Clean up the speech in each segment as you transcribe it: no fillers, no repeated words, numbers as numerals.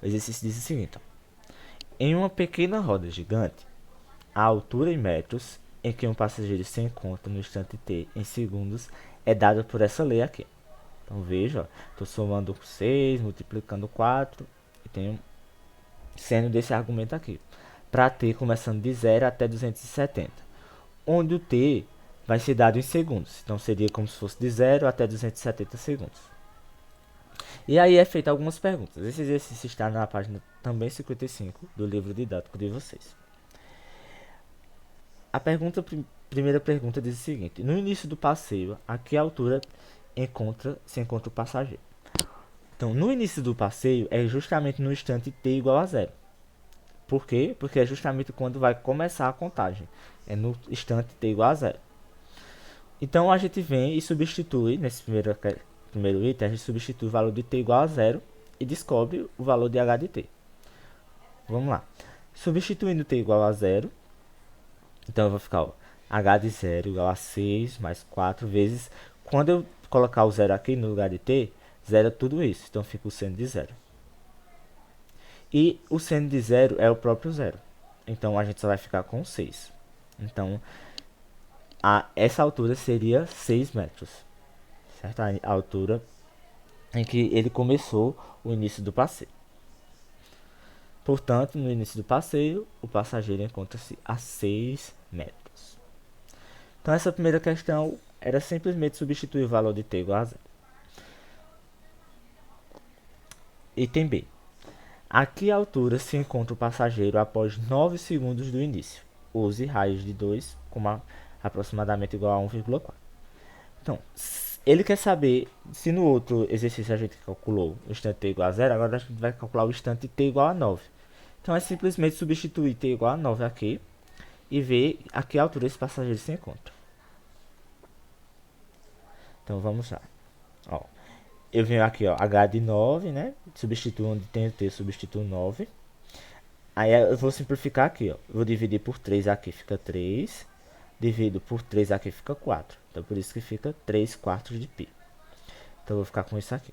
O exercício diz o seguinte, ó. Em uma pequena roda gigante, a altura em metros em que um passageiro se encontra no instante t em segundos é dada por essa lei aqui. Então veja, estou somando 6, multiplicando 4 e tenho seno desse argumento aqui. Para t começando de 0 até 270, onde o t vai ser dado em segundos. Então seria como se fosse de 0 até 270 segundos. E aí é feita algumas perguntas. Esse exercício está na página também 55 do livro didático de vocês. A primeira pergunta diz o seguinte: no início do passeio, a que altura se encontra o passageiro? Então, no início do passeio é justamente no instante t igual a zero. Por quê? Porque é justamente quando vai começar a contagem. É no instante t igual a zero. Então, a gente vem e substitui, nesse primeiro item, a gente substitui o valor de t igual a zero e descobre o valor de h de t. Vamos lá. Substituindo t igual a zero, então eu vou ficar, ó, h de 0 igual a 6 mais 4 vezes... Quando eu colocar o zero aqui no lugar de t, zero é tudo isso. Então fica o seno de zero. E o seno de zero é o próprio zero. Então a gente só vai ficar com 6. Então essa altura seria 6 metros. Certo? A altura em que ele começou o início do passeio. Portanto, no início do passeio, o passageiro encontra-se a 6 metros. Então essa primeira questão era simplesmente substituir o valor de t igual a zero. Item B. A que altura se encontra o passageiro após 9 segundos do início? Use raiz de 2 como aproximadamente igual a 1,4. Então, ele quer saber se no outro exercício a gente calculou o instante t igual a 0, agora a gente vai calcular o instante t igual a 9. Então é simplesmente substituir t igual a 9 aqui e ver a que altura esse passageiro se encontra. Então vamos lá. Ó, eu venho aqui, ó, h de 9, né? Substituo onde tem o t, substituo 9. Aí eu vou simplificar aqui, ó. Eu vou dividir por 3 aqui, fica 3. Divido por 3 aqui, fica 4. Então por isso que fica 3 quartos de π. Então eu vou ficar com isso aqui.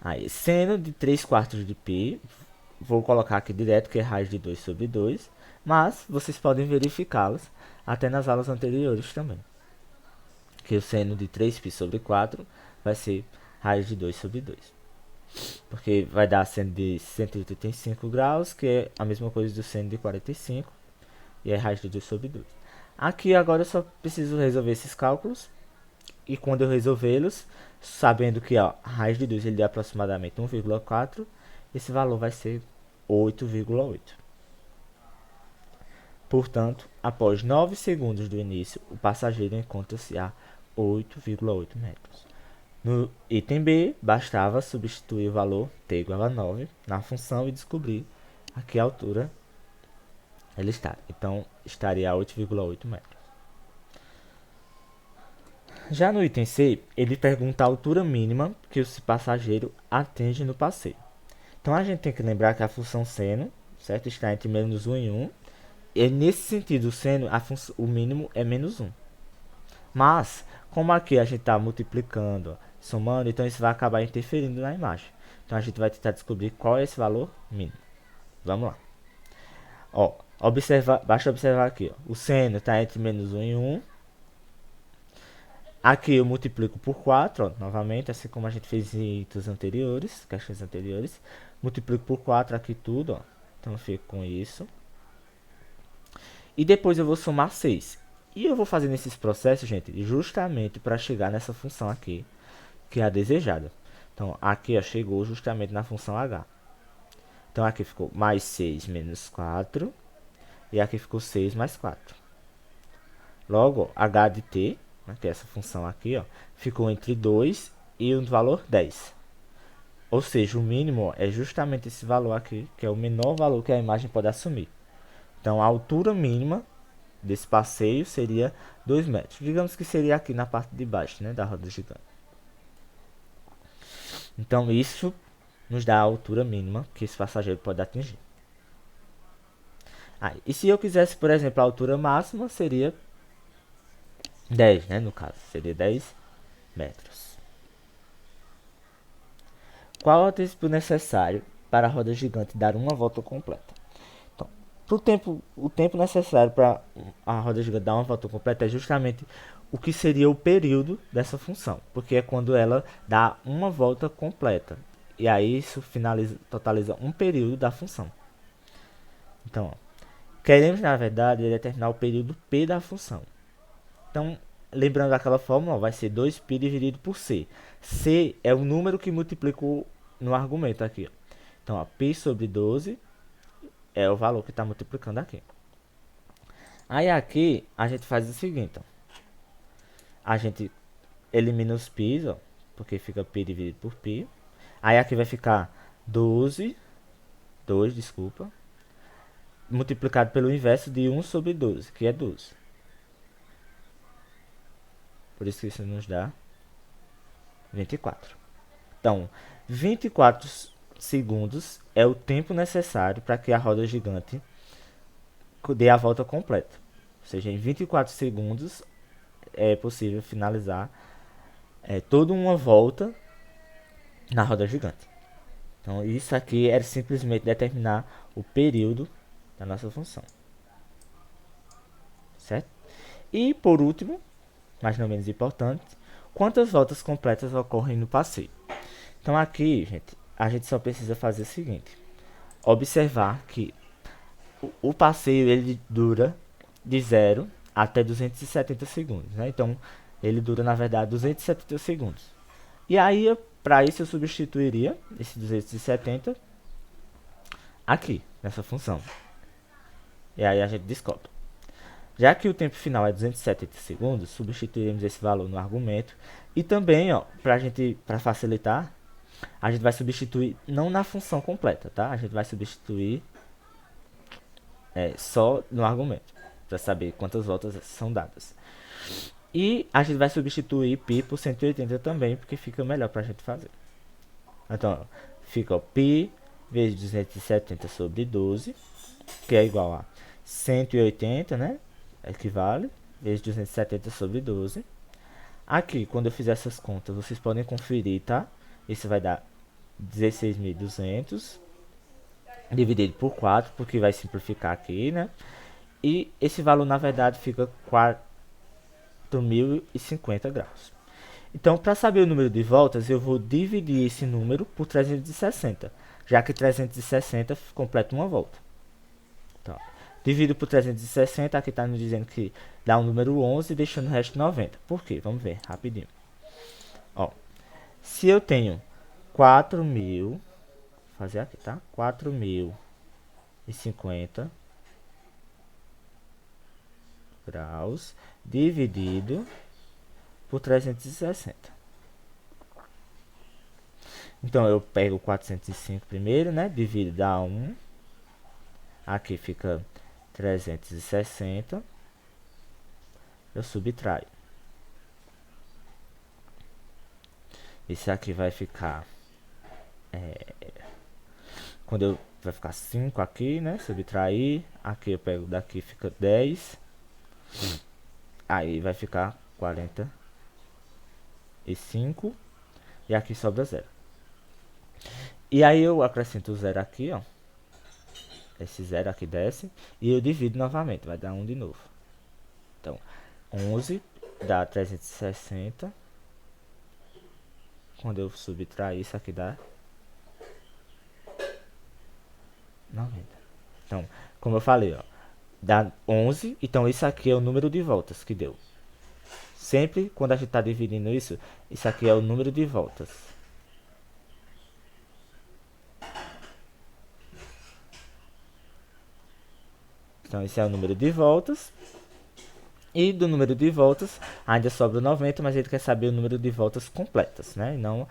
Aí, seno de 3 quartos de π, vou colocar aqui direto, que é raiz de 2 sobre 2. Mas vocês podem verificá-las até nas aulas anteriores também. Que o seno de 3π sobre 4 vai ser raiz de 2 sobre 2. Porque vai dar seno de 185 graus, que é a mesma coisa do seno de 45. E é raiz de 2 sobre 2. Aqui agora eu só preciso resolver esses cálculos. E quando eu resolvê-los, sabendo que a raiz de 2 ele dá aproximadamente 1,4, esse valor vai ser 8,8. Portanto, após 9 segundos do início, o passageiro encontra-se a 8,8 metros. No item B, bastava substituir o valor t igual a 9 na função e descobrir a que altura ele está. Então, estaria a 8,8 metros. Já no item C, ele pergunta a altura mínima que o passageiro atinge no passeio. Então, a gente tem que lembrar que a função seno, certo, está entre menos 1 e 1. E nesse sentido, o seno, o mínimo é menos 1. Mas, como aqui a gente está multiplicando, somando, então isso vai acabar interferindo na imagem. Então, a gente vai tentar descobrir qual é esse valor mínimo. Vamos lá. Ó, basta observar aqui. Ó, o seno está entre menos 1 e 1. Aqui eu multiplico por 4, ó, novamente, assim como a gente fez em questões anteriores. Multiplico por 4 aqui tudo, ó. Então eu fico com isso. E depois eu vou somar 6. E eu vou fazendo esses processos, gente, justamente para chegar nessa função aqui, que é a desejada. Então aqui ó, chegou justamente na função h. Então aqui ficou mais 6 menos 4. E aqui ficou 6 mais 4. Logo, h de t, né, que é essa função aqui, ó, ficou entre 2 e o valor 10. Ou seja, o mínimo ó, é justamente esse valor aqui, que é o menor valor que a imagem pode assumir. Então, a altura mínima desse passeio seria 2 metros. Digamos que seria aqui na parte de baixo, né, da roda gigante. Então, isso nos dá a altura mínima que esse passageiro pode atingir. E se eu quisesse, por exemplo, a altura máxima, seria 10, né, no caso. Seria 10 metros. qual é o tempo necessário para a roda gigante dar uma volta completa? Então, o tempo necessário para a roda gigante dar uma volta completa é justamente o que seria o período dessa função, porque é quando ela dá uma volta completa. E aí isso totaliza um período da função. Então, ó, queremos na verdade determinar o período p da função. Então, lembrando daquela fórmula, ó, vai ser 2π dividido por c. C é o número que multiplicou no argumento aqui. Ó. Então, ó, π sobre 12 é o valor que está multiplicando aqui. Aí aqui a gente faz o seguinte, ó. A gente elimina os π's, ó, porque fica π dividido por π. Aí aqui vai ficar 2, desculpa, multiplicado pelo inverso de 1 sobre 12, que é 12. Por isso que isso nos dá 24. Então, 24 segundos é o tempo necessário para que a roda gigante dê a volta completa. Ou seja, em 24 segundos é possível finalizar toda uma volta na roda gigante. Então, isso aqui é simplesmente determinar o período da nossa função. Certo? E, por último, mas não menos importante, quantas voltas completas ocorrem no passeio? Então, aqui, gente, a gente só precisa fazer o seguinte. Observar que o passeio ele dura de 0 até 270 segundos. Né? Então, ele dura, na verdade, 270 segundos. E aí, para isso, eu substituiria esse 270 aqui, nessa função. E aí a gente descobre. Já que o tempo final é 270 segundos, substituiremos esse valor no argumento. E também, ó, para facilitar, a gente vai substituir não na função completa, tá? A gente vai substituir só no argumento, para saber quantas voltas são dadas. E a gente vai substituir π por 180 também, porque fica melhor para a gente fazer. Então, ó, fica ó, π vezes 270 sobre 12, que é igual a 180, né? Equivale, vezes 270 sobre 12. Aqui, quando eu fizer essas contas, vocês podem conferir, tá? Isso vai dar 16.200 dividido por 4, porque vai simplificar aqui, né? E esse valor, na verdade, fica 4.050 graus. Então, para saber o número de voltas, eu vou dividir esse número por 360, já que 360 completa uma volta. Então, divido por 360, aqui está nos dizendo que dá um número 11, deixando o resto 90. Por quê? Vamos ver rapidinho. Ó, se eu tenho 4.000, vou fazer aqui, tá? 4.050 graus dividido por 360. Então, eu pego 405 primeiro, né? Divido, dá 1. Aqui fica 360. Eu subtraio. Esse aqui vai ficar... vai ficar 5 aqui, né? Subtrair. Aqui eu pego daqui, fica 10. Aí vai ficar 45. E aqui sobra 0. E aí eu acrescento o 0 aqui, ó. Esse 0 aqui desce. E eu divido novamente, vai dar 1 de novo. Então, 11 dá 360. Quando eu subtrair, isso aqui dá 90. Então, como eu falei, ó, dá 11. Então, isso aqui é o número de voltas que deu. Sempre quando a gente está dividindo isso, isso aqui é o número de voltas. Então, esse é o número de voltas. E do número de voltas, ainda sobra 90, mas ele quer saber o número de voltas completas, né? Não,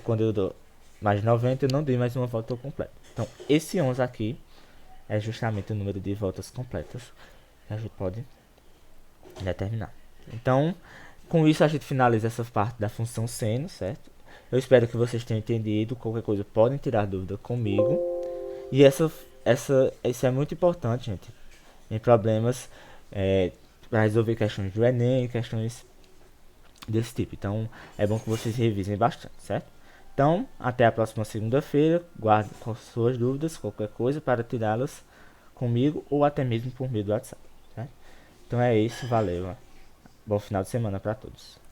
quando eu dou mais 90, eu não dei mais uma volta completa. Então, esse 11 aqui é justamente o número de voltas completas que a gente pode determinar. Então, com isso a gente finaliza essa parte da função seno, certo? Eu espero que vocês tenham entendido. Qualquer coisa podem tirar dúvida comigo. E isso é muito importante, gente, em problemas para resolver questões do Enem, questões desse tipo. Então, é bom que vocês revisem bastante, certo? Então, até a próxima segunda-feira. Guarde com suas dúvidas, qualquer coisa, para tirá-las comigo ou até mesmo por meio do WhatsApp. Tá? Então é isso, valeu. Bom final de semana para todos.